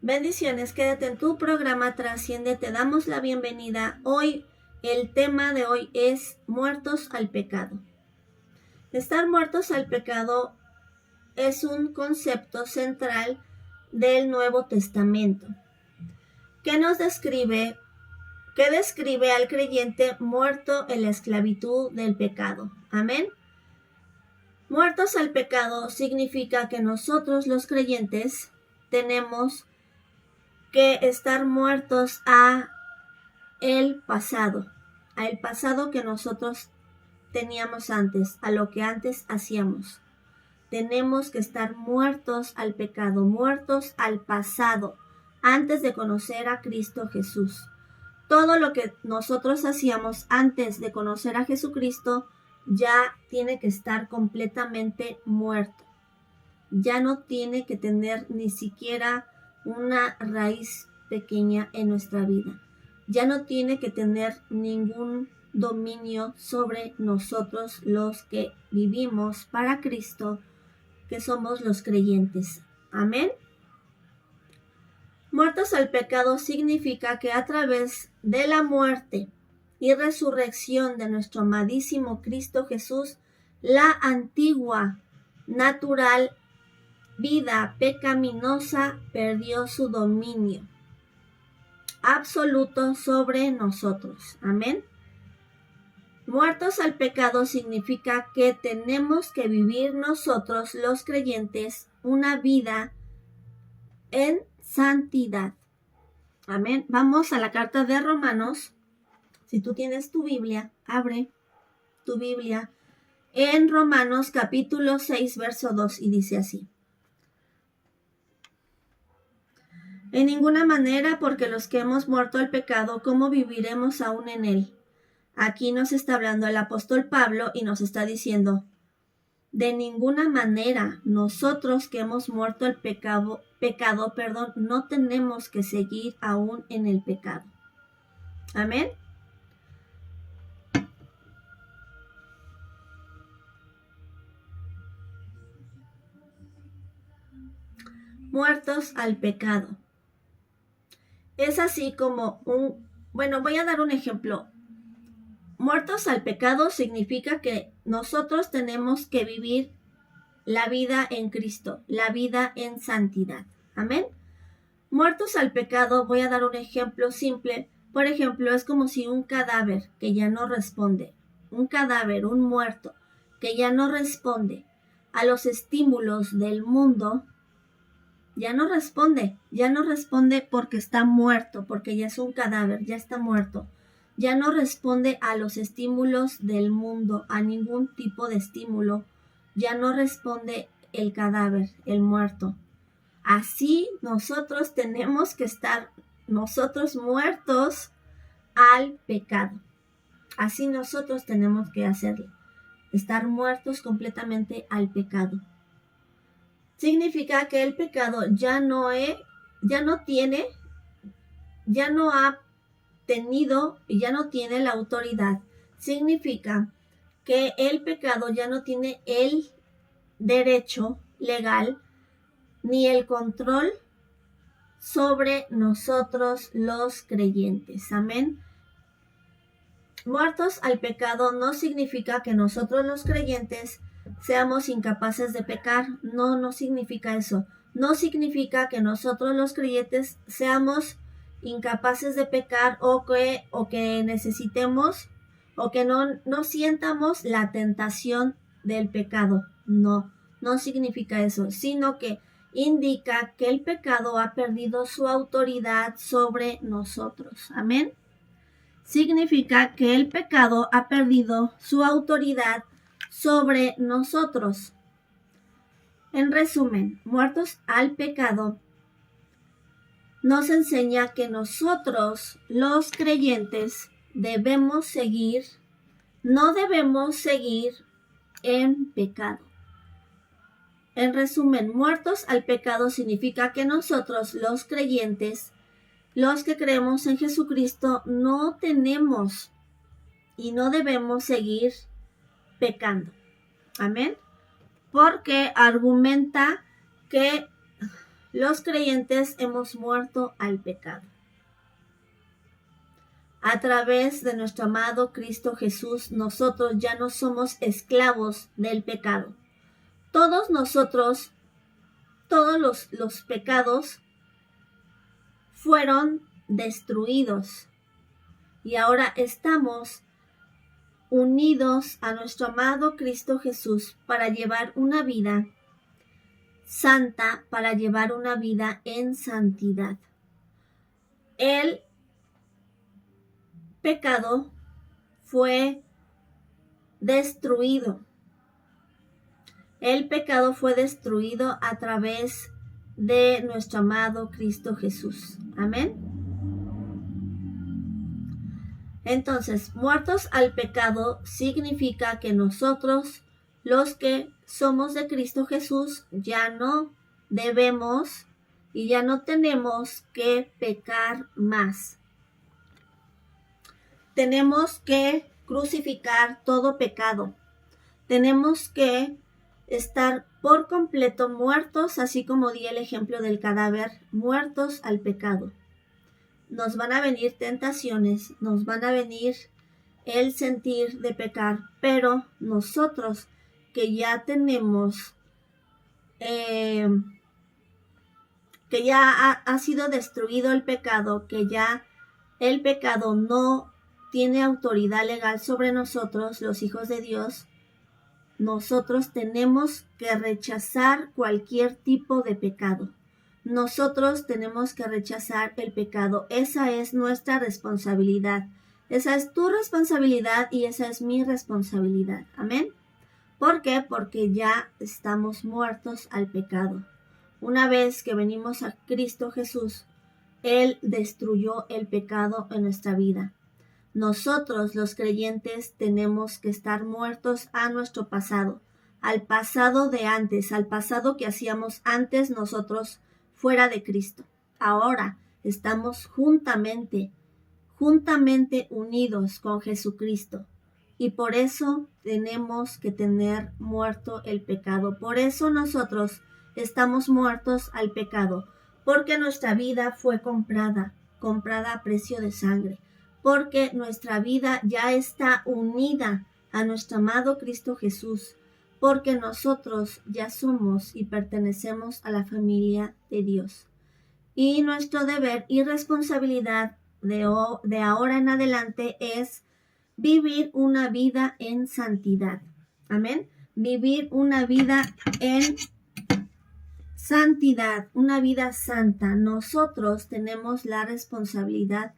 Bendiciones, quédate en tu programa Trasciende, te damos la bienvenida. Hoy, el tema de hoy es muertos al pecado. Estar muertos al pecado es un concepto central del Nuevo Testamento que describe al creyente muerto en la esclavitud del pecado. Amén. Muertos al pecado significa que nosotros los creyentes tenemos que estar muertos a el pasado que nosotros teníamos antes, a lo que antes hacíamos. Tenemos que estar muertos al pecado, muertos al pasado, antes de conocer a Cristo Jesús. Todo lo que nosotros hacíamos antes de conocer a Jesucristo ya tiene que estar completamente muerto. Ya no tiene que tener ni siquiera una raíz pequeña en nuestra vida. Ya no tiene que tener ningún dominio sobre nosotros los que vivimos para Cristo, que somos los creyentes. Amén. Muertos al pecado significa que a través de la muerte y resurrección de nuestro amadísimo Cristo Jesús, la antigua, natural vida pecaminosa perdió su dominio absoluto sobre nosotros. Amén. Muertos al pecado significa que tenemos que vivir nosotros los creyentes una vida en santidad. Amén. Vamos a la carta de Romanos. Si tú tienes tu Biblia, abre tu Biblia en Romanos capítulo 6, verso 2 y dice así. En ninguna manera, porque los que hemos muerto al pecado, ¿cómo viviremos aún en él? Aquí nos está hablando el apóstol Pablo y nos está diciendo, de ninguna manera, nosotros que hemos muerto al pecado, no tenemos que seguir aún en el pecado. Amén. Muertos al pecado. Es así como voy a dar un ejemplo. Muertos al pecado significa que nosotros tenemos que vivir la vida en Cristo, la vida en santidad. Amén. Muertos al pecado, voy a dar un ejemplo simple. Por ejemplo, es como si un cadáver que ya no responde, un cadáver, un muerto, que ya no responde a los estímulos del mundo, ya no responde porque está muerto, porque ya es un cadáver, ya está muerto. Ya no responde a los estímulos del mundo, a ningún tipo de estímulo. Ya no responde el cadáver, el muerto. Así nosotros tenemos que estar nosotros muertos al pecado. Así nosotros tenemos que hacerlo. Estar muertos completamente al pecado. Significa que el pecado ya no ha tenido y ya no tiene la autoridad. Significa que el pecado ya no tiene el derecho legal ni el control sobre nosotros los creyentes. Amén. Muertos al pecado no significa que nosotros los creyentes seamos incapaces de pecar. No significa eso. No significa que nosotros los creyentes seamos incapaces de pecar o que necesitemos o que no sientamos la tentación del pecado. No significa eso, sino que indica que el pecado ha perdido su autoridad sobre nosotros. Amén. Significa que el pecado ha perdido su autoridad sobre nosotros. En resumen, muertos al pecado nos enseña que nosotros, los creyentes, no debemos seguir en pecado. En resumen, muertos al pecado significa que nosotros, los creyentes, los que creemos en Jesucristo, no tenemos y no debemos seguir pecando. Amén. Porque argumenta que los creyentes hemos muerto al pecado. A través de nuestro amado Cristo Jesús, nosotros ya no somos esclavos del pecado. Todos nosotros, todos los pecados fueron destruidos y ahora estamos unidos a nuestro amado Cristo Jesús para llevar una vida santa, para llevar una vida en santidad. El pecado fue destruido. El pecado fue destruido a través de nuestro amado Cristo Jesús. Amén. Entonces, muertos al pecado significa que nosotros, los que somos de Cristo Jesús, ya no debemos y ya no tenemos que pecar más. Tenemos que crucificar todo pecado. Tenemos que estar por completo muertos, así como di el ejemplo del cadáver, muertos al pecado. Nos van a venir tentaciones, nos van a venir el sentir de pecar, pero nosotros que ya tenemos, que ya ha sido destruido el pecado, que ya el pecado no tiene autoridad legal sobre nosotros, los hijos de Dios, nosotros tenemos que rechazar cualquier tipo de pecado. Nosotros tenemos que rechazar el pecado. Esa es nuestra responsabilidad. Esa es tu responsabilidad y esa es mi responsabilidad. Amén. ¿Por qué? Porque ya estamos muertos al pecado. Una vez que venimos a Cristo Jesús, Él destruyó el pecado en nuestra vida. Nosotros, los creyentes, tenemos que estar muertos a nuestro pasado, al pasado de antes, al pasado que hacíamos antes nosotros fuera de Cristo. Ahora estamos juntamente unidos con Jesucristo y por eso tenemos que tener muerto el pecado. Por eso nosotros estamos muertos al pecado, porque nuestra vida fue comprada a precio de sangre. Porque nuestra vida ya está unida a nuestro amado Cristo Jesús, porque nosotros ya somos y pertenecemos a la familia de Dios. Y nuestro deber y responsabilidad de ahora en adelante es vivir una vida en santidad. Amén. Vivir una vida en santidad, una vida santa. Nosotros tenemos la responsabilidad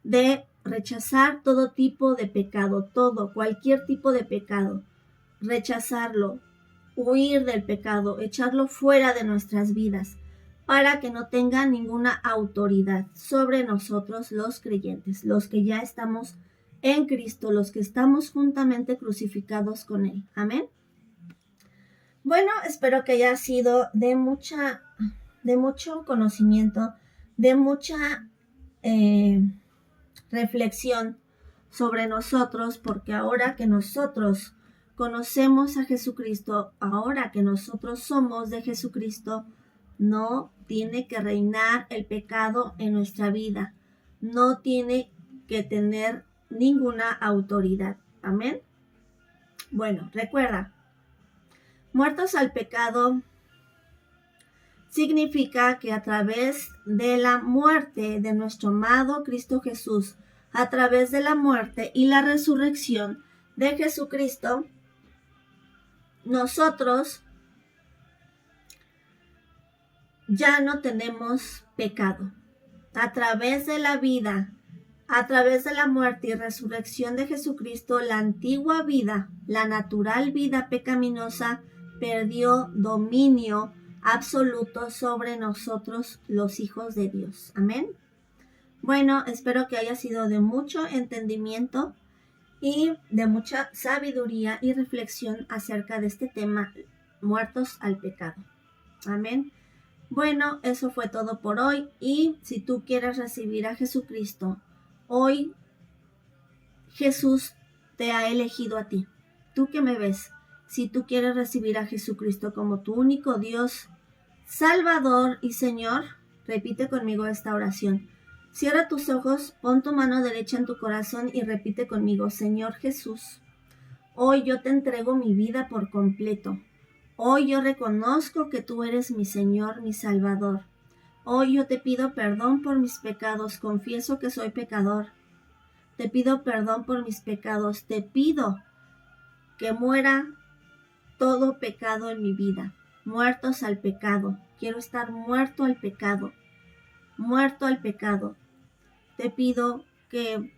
de rechazar todo tipo de pecado, cualquier tipo de pecado, rechazarlo, huir del pecado, echarlo fuera de nuestras vidas, para que no tenga ninguna autoridad sobre nosotros los creyentes, los que ya estamos en Cristo, los que estamos juntamente crucificados con Él. Amén. Bueno, espero que haya sido de mucho conocimiento, de mucha reflexión sobre nosotros, porque ahora que nosotros conocemos a Jesucristo, ahora que nosotros somos de Jesucristo, no tiene que reinar el pecado en nuestra vida, no tiene que tener ninguna autoridad. Amén. Bueno, recuerda, muertos al pecado significa que a través de la muerte de nuestro amado Cristo Jesús, a través de la muerte y la resurrección de Jesucristo, nosotros ya no tenemos pecado. A través de la vida, a través de la muerte y resurrección de Jesucristo, la antigua vida, la natural vida pecaminosa, perdió dominio absoluto sobre nosotros, los hijos de Dios. Amén. Bueno, espero que haya sido de mucho entendimiento y de mucha sabiduría y reflexión acerca de este tema, muertos al pecado. Amén. Bueno, eso fue todo por hoy y si tú quieres recibir a Jesucristo, hoy Jesús te ha elegido a ti. Tú que me ves, si tú quieres recibir a Jesucristo como tu único Dios Salvador y Señor, repite conmigo esta oración. Cierra tus ojos, pon tu mano derecha en tu corazón y repite conmigo, Señor Jesús, hoy yo te entrego mi vida por completo. Hoy yo reconozco que tú eres mi Señor, mi Salvador. Hoy yo te pido perdón por mis pecados, confieso que soy pecador. Te pido perdón por mis pecados, te pido que muera todo pecado en mi vida. Muertos al pecado, quiero estar muerto al pecado, muerto al pecado. Te pido que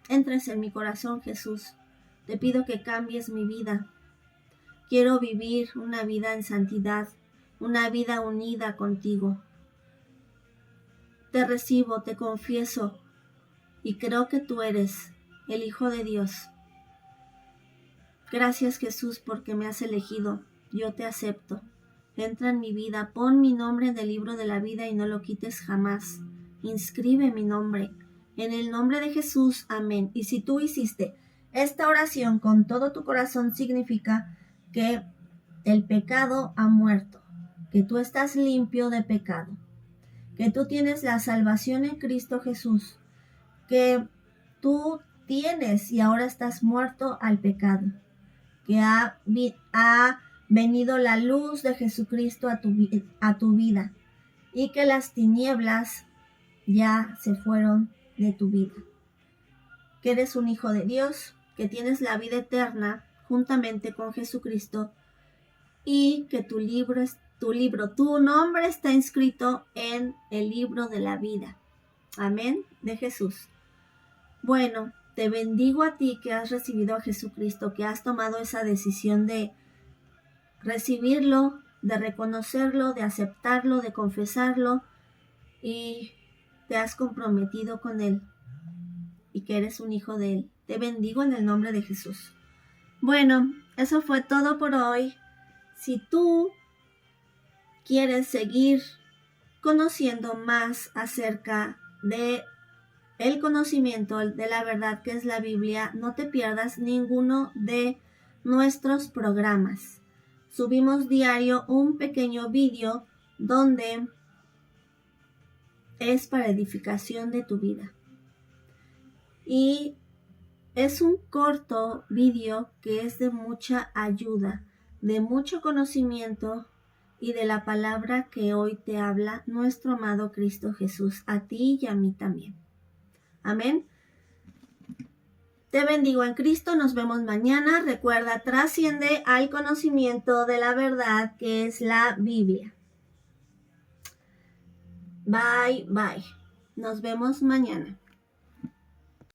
entres en mi corazón, Jesús. Te pido que cambies mi vida. Quiero vivir una vida en santidad, una vida unida contigo. Te recibo, te confieso y creo que tú eres el Hijo de Dios. Gracias, Jesús, porque me has elegido. Yo te acepto. Entra en mi vida, pon mi nombre en el libro de la vida y no lo quites jamás. Inscribe mi nombre. En el nombre de Jesús, amén. Y si tú hiciste esta oración con todo tu corazón, significa que el pecado ha muerto, que tú estás limpio de pecado, que tú tienes la salvación en Cristo Jesús, que tú tienes y ahora estás muerto al pecado, que ha venido la luz de Jesucristo a tu vida y que las tinieblas ya se fueron de tu vida, que eres un hijo de Dios, que tienes la vida eterna juntamente con Jesucristo y que tu nombre está inscrito en el libro de la vida. Amén, de Jesús. Bueno, te bendigo a ti que has recibido a Jesucristo, que has tomado esa decisión de recibirlo, de reconocerlo, de aceptarlo, de confesarlo y te has comprometido con Él y que eres un hijo de Él. Te bendigo en el nombre de Jesús. Bueno, eso fue todo por hoy. Si tú quieres seguir conociendo más acerca de el conocimiento de la verdad que es la Biblia, no te pierdas ninguno de nuestros programas. Subimos diario un pequeño vídeo donde es para edificación de tu vida. Y es un corto vídeo que es de mucha ayuda, de mucho conocimiento y de la palabra que hoy te habla nuestro amado Cristo Jesús, a ti y a mí también. Amén. Te bendigo en Cristo, nos vemos mañana. Recuerda, trasciende al conocimiento de la verdad que es la Biblia. Bye, bye. Nos vemos mañana.